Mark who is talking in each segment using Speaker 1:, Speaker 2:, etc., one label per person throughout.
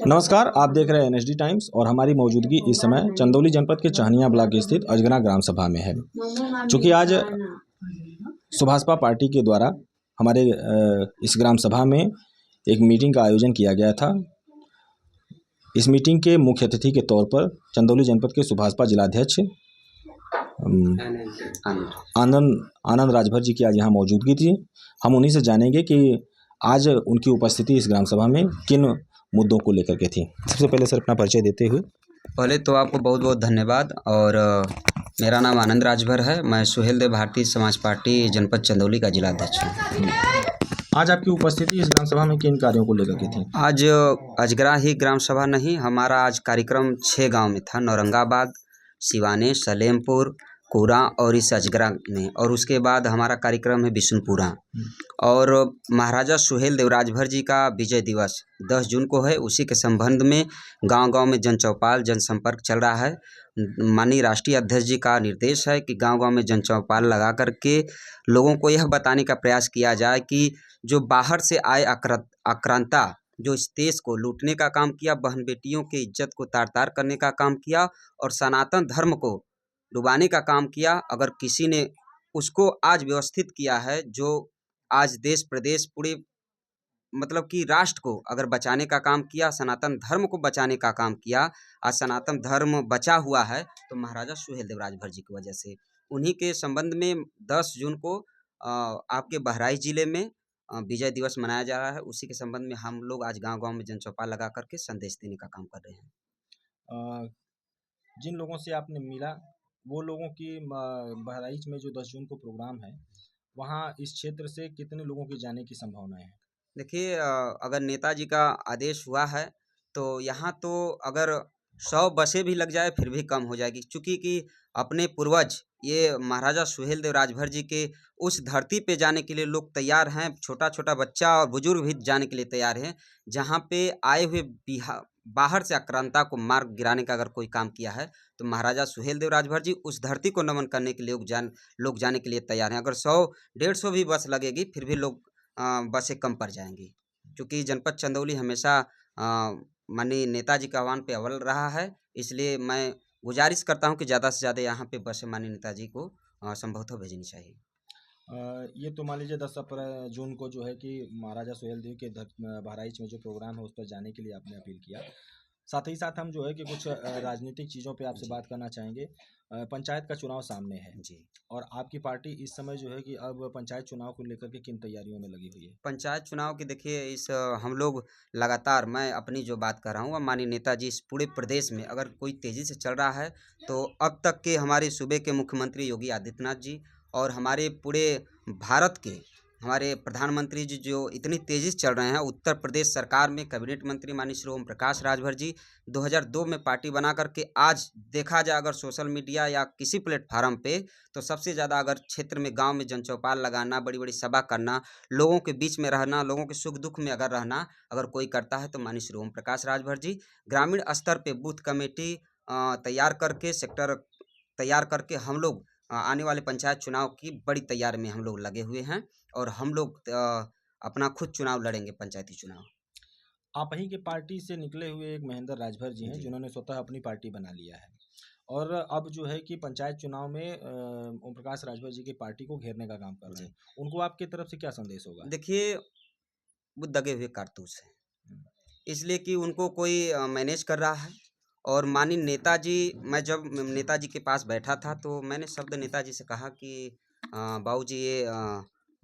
Speaker 1: नमस्कार, आप देख रहे हैं एनएसडी टाइम्स और हमारी मौजूदगी इस समय चंदौली जनपद के चाहनिया ब्लॉक स्थित अजगना ग्राम सभा में है। चूँकि आज सुभाषपा पार्टी के द्वारा हमारे इस ग्राम सभा में एक मीटिंग का आयोजन किया गया था। इस मीटिंग के मुख्य अतिथि के तौर पर चंदौली जनपद के सुभाषपा जिलाध्यक्ष आनंद राजभर जी की आज यहाँ मौजूदगी थी। हम उन्हीं से जानेंगे कि आज उनकी उपस्थिति इस ग्राम सभा में किन मुद्दों को लेकर के थी। सबसे पहले सर अपना परिचय देते हुए।
Speaker 2: पहले तो आपको बहुत बहुत धन्यवाद। और मेरा नाम आनंद राजभर है। मैं सुहेल देव भारतीय समाज पार्टी जनपद चंदौली का जिलाध्यक्ष हूँ।
Speaker 1: आज आपकी उपस्थिति इस ग्राम सभा में किन कार्यों को लेकर के थी?
Speaker 2: आज अजगरा ही ग्राम सभा नहीं, हमारा आज कार्यक्रम 6 गांव में था। नौरंगाबाद, सिवाने, सलेमपुर, कोरा और इस अजगरा में। और उसके बाद हमारा कार्यक्रम है बिशुनपुरा। और महाराजा सुहेल देव राजभर जी का विजय दिवस 10 जून को है। उसी के संबंध में गांव-गांव में जनचौपाल जनसंपर्क चल रहा है। माननीय राष्ट्रीय अध्यक्ष जी का निर्देश है कि गांव-गांव में जनचौपाल लगा करके लोगों को यह बताने का प्रयास किया जाए कि जो बाहर से आए आक्रांता जो इस देश को लूटने का काम किया, बहन बेटियों की इज्जत को तार-तार करने का काम किया और सनातन धर्म को डुबाने का काम किया, अगर किसी ने उसको आज व्यवस्थित किया है, जो आज देश प्रदेश पूरे मतलब कि राष्ट्र को अगर बचाने का काम किया, सनातन धर्म को बचाने का काम किया, आज सनातन धर्म बचा हुआ है तो महाराजा सुहेल देव राजभर जी की वजह से। उन्हीं के संबंध में 10 जून को आपके बहराइच जिले में विजय दिवस मनाया जा रहा है। उसी के संबंध में हम लोग आज गांव-गांव में जनचौपाल लगा करके संदेश देने का काम कर रहे हैं।
Speaker 1: जिन लोगों से आपने मिला वो लोगों की बहराइच में जो 10 जून को प्रोग्राम है, वहाँ इस क्षेत्र से कितने लोगों के जाने की संभावना है?
Speaker 2: देखिए, अगर नेताजी का आदेश हुआ है तो यहाँ तो अगर 100 बसें भी लग जाए फिर भी कम हो जाएगी, चूँकि कि अपने पूर्वज ये महाराजा सुहेल देव राजभर जी के उस धरती पे जाने के लिए लोग तैयार हैं। छोटा-छोटा बच्चा और बुजुर्ग भी जाने के लिए तैयार हैं। जहाँ पे आए हुए बाहर से आक्रांता को मार गिराने का अगर कोई काम किया है तो महाराजा सुहेल देव राजभर जी उस धरती को नमन करने के लिए लोग जाने के लिए तैयार हैं। अगर 100-150 भी बस लगेगी फिर भी लोग बसें कम पड़ जाएंगी, क्योंकि जनपद चंदौली हमेशा माननीय नेताजी के आह्वान पे अव्वल रहा है। इसलिए मैं गुजारिश करता हूं कि ज़्यादा से ज़्यादा यहाँ पे बसें माननीय नेताजी को संभवतः भेजनी चाहिए।
Speaker 1: ये तो मान लीजिए 10 जून को जो है कि महाराजा सुहेल देव के बहराइच में जो प्रोग्राम है उस पर जाने के लिए आपने अपील किया। साथ ही साथ हम जो है कि कुछ राजनीतिक चीज़ों पे आपसे बात करना चाहेंगे। पंचायत का चुनाव सामने है
Speaker 2: जी,
Speaker 1: और आपकी पार्टी इस समय जो है कि अब पंचायत चुनाव को लेकर के किन तैयारियों में लगी हुई है?
Speaker 2: पंचायत चुनाव की देखिए हम लोग लगातार, मैं अपनी जो बात कर रहा हूँ माननीय नेताजी इस पूरे प्रदेश में अगर कोई तेज़ी से चल रहा है तो अब तक के हमारे सूबे के मुख्यमंत्री योगी आदित्यनाथ जी और हमारे पूरे भारत के हमारे प्रधानमंत्री जी जो इतनी तेज़ी से चल रहे हैं। उत्तर प्रदेश सरकार में कैबिनेट मंत्री माननीय श्री ओम प्रकाश राजभर जी 2002 में पार्टी बना करके आज देखा जाए अगर सोशल मीडिया या किसी प्लेटफार्म पे तो सबसे ज़्यादा अगर क्षेत्र में गांव में जनचौपाल लगाना, बड़ी बड़ी सभा करना, लोगों के बीच में रहना, लोगों के सुख दुख में अगर रहना अगर कोई करता है तो माननीय श्री ओम प्रकाश राजभर जी। ग्रामीण स्तर पे बूथ कमेटी तैयार करके, सेक्टर तैयार करके हम लोग आने वाले पंचायत चुनाव की बड़ी तैयारी में हम लोग लगे हुए हैं और हम लोग अपना खुद चुनाव लड़ेंगे, पंचायती चुनाव।
Speaker 1: आप ही के पार्टी से निकले हुए एक महेंद्र राजभर जी हैं जिन्होंने स्वतः अपनी पार्टी बना लिया है और अब जो है कि पंचायत चुनाव में ओम प्रकाश राजभर जी की पार्टी को घेरने का काम कर रहे हैं। उनको आपकी तरफ से क्या संदेश होगा?
Speaker 2: देखिए, वो दगे हुए कारतूस हैं, इसलिए कि उनको कोई मैनेज कर रहा है। और माननीय नेताजी, मैं जब नेताजी के पास बैठा था तो मैंने शब्द नेताजी से कहा कि बाबूजी ये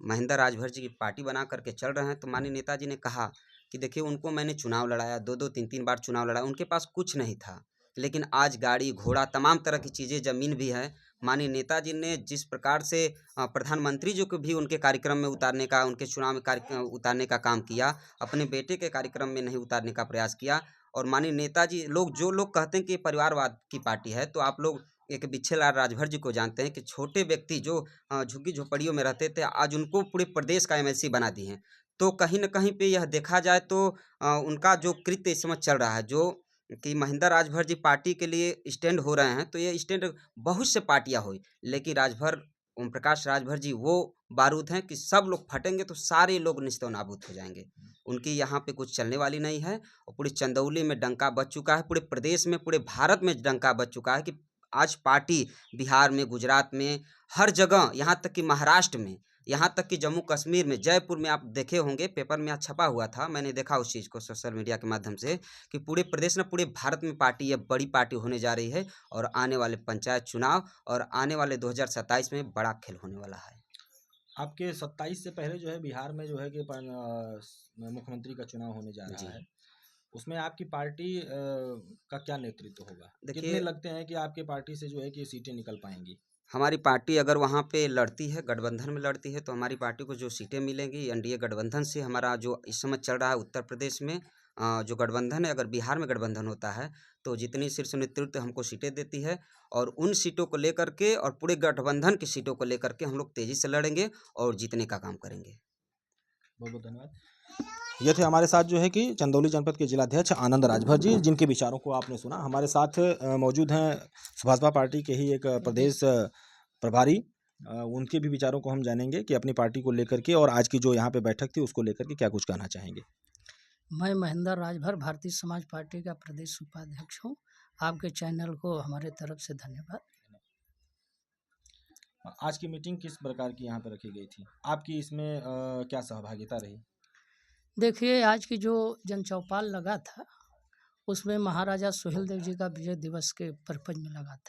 Speaker 2: महेंद्र राजभर जी की पार्टी बना करके चल रहे हैं। तो माननीय नेताजी ने कहा कि देखिए, उनको मैंने चुनाव लड़ाया, 2-2 3-3 बार चुनाव लड़ाया, उनके पास कुछ नहीं था, लेकिन आज गाड़ी घोड़ा तमाम तरह की चीज़ें, ज़मीन भी है। माननीय नेताजी ने जिस प्रकार से प्रधानमंत्री जी को भी उनके कार्यक्रम में उतारने का, उनके चुनाव में उतारने का काम किया, अपने बेटे के कार्यक्रम में नहीं उतारने का प्रयास किया। और माननीय नेताजी जो लोग कहते हैं कि परिवारवाद की पार्टी है, तो आप लोग एक बिच्छेलाल राजभर जी को जानते हैं कि छोटे व्यक्ति जो झुग्गी झोपड़ियों में रहते थे, आज उनको पूरे प्रदेश का एमएलसी बना दिए हैं। तो कहीं न कहीं पे यह देखा जाए तो उनका जो कृत्य इस समय चल रहा है, जो कि महेंद्र राजभर जी पार्टी के लिए स्टैंड हो रहे हैं, तो ये स्टैंड बहुत से पार्टियाँ हुई, लेकिन राजभर ओम प्रकाश राजभर जी वो बारूद हैं कि सब लोग फटेंगे तो सारे लोग निस्तो नाबूद हो जाएंगे। उनकी यहाँ पे कुछ चलने वाली नहीं है और पूरे चंदौली में डंका बज चुका है, पूरे प्रदेश में, पूरे भारत में डंका बज चुका है कि आज पार्टी बिहार में, गुजरात में, हर जगह, यहाँ तक कि महाराष्ट्र में, यहाँ तक कि जम्मू कश्मीर में, जयपुर में, आप देखे होंगे पेपर में आज छपा हुआ था, मैंने देखा उस चीज़ को सोशल मीडिया के माध्यम से कि पूरे प्रदेश में, पूरे भारत में पार्टी ये बड़ी पार्टी होने जा रही है और आने वाले पंचायत चुनाव और आने वाले 2027 में बड़ा खेल होने वाला है।
Speaker 1: आपके 27 से पहले जो है बिहार में जो है कि मुख्यमंत्री का चुनाव होने जा
Speaker 2: जी।
Speaker 1: रहा है, उसमें आपकी पार्टी का क्या नेतृत्व होगा?
Speaker 2: देखिए,
Speaker 1: कितने लगते हैं कि आपकी पार्टी से जो है कि सीटें निकल पाएंगी?
Speaker 2: हमारी पार्टी अगर वहाँ पे लड़ती है, गठबंधन में लड़ती है, तो हमारी पार्टी को जो सीटें मिलेंगी एनडीए गठबंधन से, हमारा जो इस समय चल रहा है उत्तर प्रदेश में जो गठबंधन है, अगर बिहार में गठबंधन होता है तो जितनी शीर्ष नेतृत्व हमको सीटें देती है और उन सीटों को लेकर के और पूरे गठबंधन की सीटों को लेकर के हम लोग तेज़ी से लड़ेंगे और जीतने का काम करेंगे।
Speaker 1: बहुत बहुत धन्यवाद। ये थे हमारे साथ जो है कि चंदौली जनपद के जिलाध्यक्ष आनंद राजभर जी, जिनके विचारों को आपने सुना। हमारे साथ मौजूद हैं भाजपा पार्टी के ही एक प्रदेश प्रभारी, उनके भी विचारों को हम जानेंगे कि अपनी पार्टी को लेकर के और आज की जो यहाँ पे बैठक थी उसको लेकर के क्या कुछ कहना चाहेंगे।
Speaker 3: मैं महेंद्र राजभर भारतीय समाज पार्टी का प्रदेश उपाध्यक्ष हूँ। आपके चैनल को हमारे तरफ से धन्यवाद।
Speaker 1: आज की मीटिंग किस प्रकार की यहाँ पर रखी गई थी? आपकी इसमें क्या सहभागिता रही?
Speaker 3: देखिए, आज की जो जनचौपाल लगा था उसमें महाराजा सुहेलदेव जी का विजय दिवस के पर्पज में लगा था।